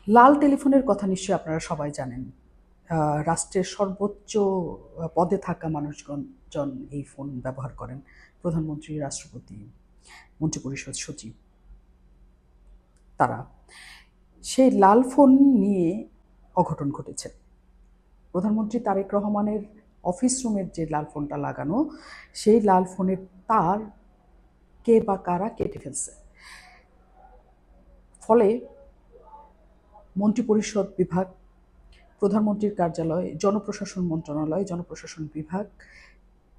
লাল টেলিফোনের কথা নিশ্চয়ই আপনারা সবাই জানেন। রাষ্ট্রের সর্বোচ্চ পদে থাকা মানুষজন এই ফোন ব্যবহার করেন। প্রধানমন্ত্রী, রাষ্ট্রপতি, মন্ত্রিপরিষদ সচিব তারা। সেই লাল ফোন নিয়ে অঘটন ঘটেছে। প্রধানমন্ত্রী তারেক রহমানের অফিস রুমের যে লাল ফোনটা লাগানো, সেই লাল ফোনের তার কে বা কারা কেটে ফেলছে। ফলে মন্ত্রিপরিষদ বিভাগ, প্রধানমন্ত্রীর কার্যালয়, জনপ্রশাসন মন্ত্রণালয়, জনপ্রশাসন বিভাগ,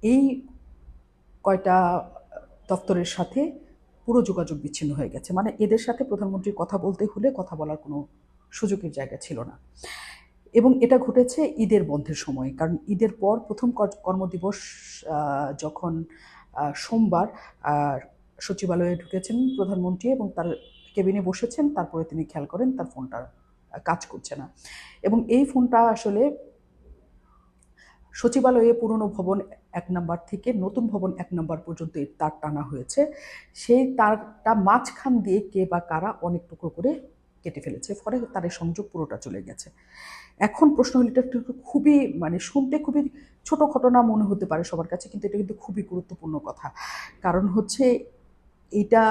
এই কয়টা দপ্তরের সাথে পুরো যোগাযোগ বিচ্ছিন্ন হয়ে গেছে। মানে এদের সাথে প্রধানমন্ত্রীর কথা বলতে হলে কথা বলার কোনো সুযোগের জায়গা ছিল না। এবং এটা ঘটেছে ঈদের বন্ধের সময়, কারণ ঈদের পর প্রথম কর্মদিবস যখন সোমবার সচিবালয়ে ঢুকেছেন প্রধানমন্ত্রী এবং তার কেবিনে বসেছেন, তারপরে তিনি খেয়াল করেন তার ফোনটা কাজ করছে না। এবং এই ফোনটা আসলে সচিবালয়ে পুরনো ভবন ১ নম্বর থেকে নতুন ভবন ১ নম্বর পর্যন্ত এই তার টানা হয়েছে। সেই তারটা মাঝখান দিয়ে কে বা কারা অনেক টুকরো করে কেটে ফেলেছে, ফলে তার এই সংযোগ পুরোটা চলে গেছে। এখন প্রশ্ন হলো, এটা খুবই শুনতে খুবই ছোট ঘটনা মনে হতে পারে সবার কাছে, কিন্তু এটা কিন্তু খুবই গুরুত্বপূর্ণ কথা। কারণ হচ্ছে এটা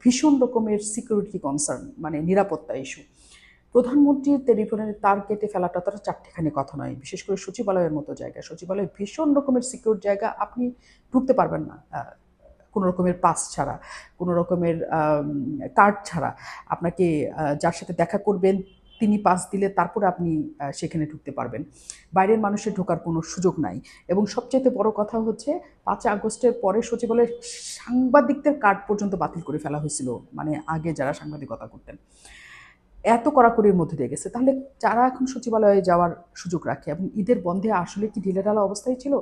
ভীষণ রকমের সিকিউরিটি কনসার্ন, নিরাপত্তা ইস্যু। প্রধানমন্ত্রীর টেলিফোনের তার কেটে ফেলাটা তার চারটেখানি কথা নয়, বিশেষ করে সচিবালয়ের মতো জায়গায়। সচিবালয় ভীষণ রকমের সিকিউর জায়গা, আপনি ঢুকতে পারবেন না কোনো রকমের পাস ছাড়া, কোনো রকমের কার্ড ছাড়া। আপনাকে যার সাথে দেখা করবেন তিনি পাস দিলে তারপরে আপনি সেখানে ঢুকতে পারবেন। বাইরের মানুষের ঢোকার কোনো সুযোগ নাই। এবং সবচেয়ে বড় কথা হচ্ছে ৫ আগস্টের পরে সচিবালয়ের সাংবাদিকদের কার্ড পর্যন্ত বাতিল করে ফেলা হয়েছিল, আগে যারা সাংবাদিকতা করতেন। এত কড়াকড়ির মধ্যে দিয়ে গেছে। তাহলে যারা এখন সচিবালয়ে যাওয়ার সুযোগ রাখে, এবং ঈদের বন্ধে আসলে কি ঢিলেঢালা অবস্থায় ছিল,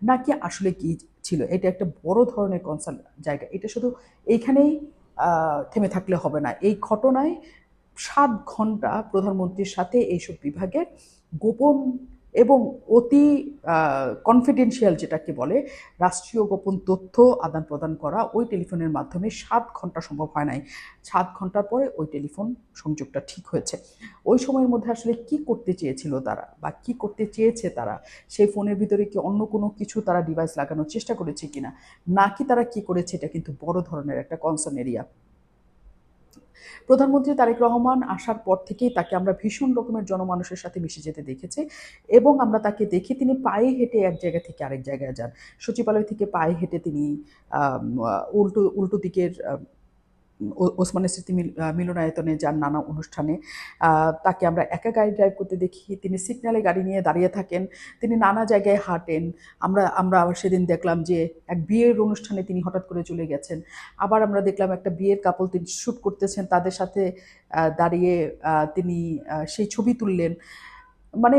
নাকি আসলে কি ছিল, এটা একটা বড় ধরনের কনসার্ন জায়গা। এটা শুধু এইখানেই থেমে থাকলে হবে না। এই ঘটনায় ৭ ঘন্টা প্রধানমন্ত্রীর সাথে এইসব বিভাগের গোপন এবং অতি কনফিডেন্সিয়াল, যেটাকে বলে রাষ্ট্রীয় গোপন তথ্য আদান প্রদান করা ওই টেলিফোনের মাধ্যমে ৭ ঘন্টা সম্ভব হয় নাই। ৭ ঘন্টার পরে ওই টেলিফোন সংযোগটা ঠিক হয়েছে। ওই সময়ের মধ্যে আসলে কি করতে চেয়েছিল তারা, বা কি করতে চেয়েছে তারা, সেই ফোনের ভিতরে কি অন্য কোনো কিছু তারা ডিভাইস লাগানোর চেষ্টা করেছে কিনা, নাকি তারা কি করেছে, এটা কিন্তু বড় ধরনের একটা কনসার্ন এরিয়া। প্রধানমন্ত্রী তারেক রহমান আসার পর থেকেই তাকে আমরা ভীষণ রকমের জনমানুষের সাথে মিশে যেতে দেখেছি, এবং আমরা তাকে দেখি তিনি পায়ে হেঁটে এক জায়গা থেকে আরেক জায়গায় যান। সচিবালয় থেকে পায়ে হেঁটে তিনি উল্টো দিকের ওসমানের স্মৃতি মিলনায়তনে যান নানা অনুষ্ঠানে। তাকে আমরা একা গাড়ি ড্রাইভ করতে দেখি, তিনি সিগন্যালে গাড়ি নিয়ে দাঁড়িয়ে থাকেন, তিনি নানা জায়গায় হাঁটেন। আমরা আবার সেদিন দেখলাম যে এক বিয়ের অনুষ্ঠানে তিনি হঠাৎ করে চলে গেছেন। আবার আমরা দেখলাম একটা বিয়ের কাপল তিনি শ্যুট করতেছেন, তাদের সাথে দাঁড়িয়ে তিনি সেই ছবি তুললেন। মানে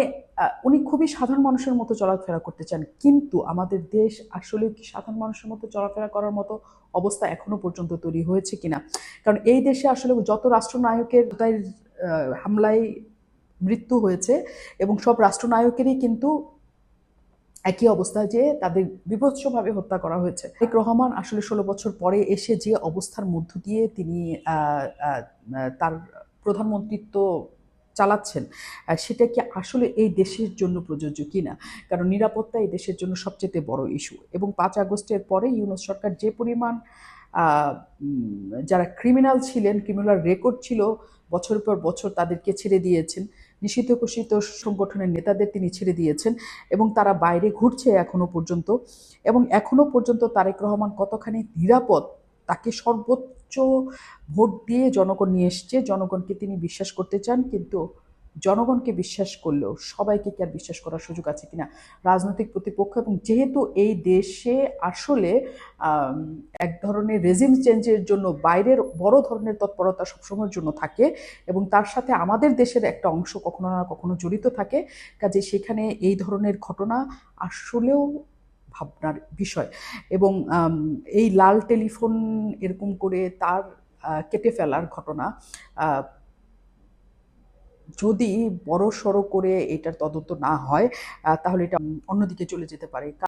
উনি খুবই সাধারণ মানুষের মতো চলাফেরা করতে চান, কিন্তু আমাদের দেশ আসলে কি সাধারণ মানুষের মতো চলাফেরা করার মতো অবস্থা এখনো পর্যন্ত তৈরি হয়েছে কিনা? কারণ এই দেশে আসলে যত রাষ্ট্রনায়কের হামলায় মৃত্যু হয়েছে, এবং সব রাষ্ট্রনায়কেরই কিন্তু একই অবস্থা, যে তাদের বীভৎসভাবে হত্যা করা হয়েছে। তারেক রহমান আসলে ১৬ বছর পরে এসে যে অবস্থার মধ্য দিয়ে তিনি তার প্রধানমন্ত্রিত্ব চালাচ্ছেন, সেটা কি আসলে এই দেশের জন্য প্রযোজ্য কিনা? কারণ নিরাপত্তা এই দেশের জন্য সবচেয়ে বড় ইস্যু। এবং ৫ আগস্টের পরে ইউনূস সরকার যে পরিমাণ যারা ক্রিমিনাল ছিলেন, ক্রিমিনাল রেকর্ড ছিল, বছরের পর বছর তাদেরকে ছেড়ে দিয়েছেন। নিষিদ্ধ ঘোষিত সংগঠনের নেতাদের তিনি ছেড়ে দিয়েছেন, এবং তারা বাইরে ঘুরছে এখনো পর্যন্ত। এবং এখনো পর্যন্ত তারেক রহমান কতখানি নিরাপদ, তাকে সর্বোচ্চ ভোট দিয়ে জনগণ নিয়ে এসছে। জনগণকে তিনি বিশ্বাস করতে চান, কিন্তু জনগণকে বিশ্বাস করলেও সবাইকে কি আর বিশ্বাস করার সুযোগ আছে কিনা? রাজনৈতিক প্রতিপক্ষ, এবং যেহেতু এই দেশে আসলে এক ধরনের রেজিম চেঞ্জের জন্য বাইরের বড় ধরনের তৎপরতা সবসময়ের জন্য থাকে, এবং তার সাথে আমাদের দেশের একটা অংশ কখনো না কখনো জড়িত থাকে। কাজে সেখানে এই ধরনের ঘটনা আসলেও ভাবনার বিষয়। এবং এই লাল টেলিফোন এরকম করে তার কেটে ফেলার ঘটনা যদি বড় সড়ো করে এটার তদন্ত না হয়, তাহলে এটা অন্যদিকে চলে যেতে পারে।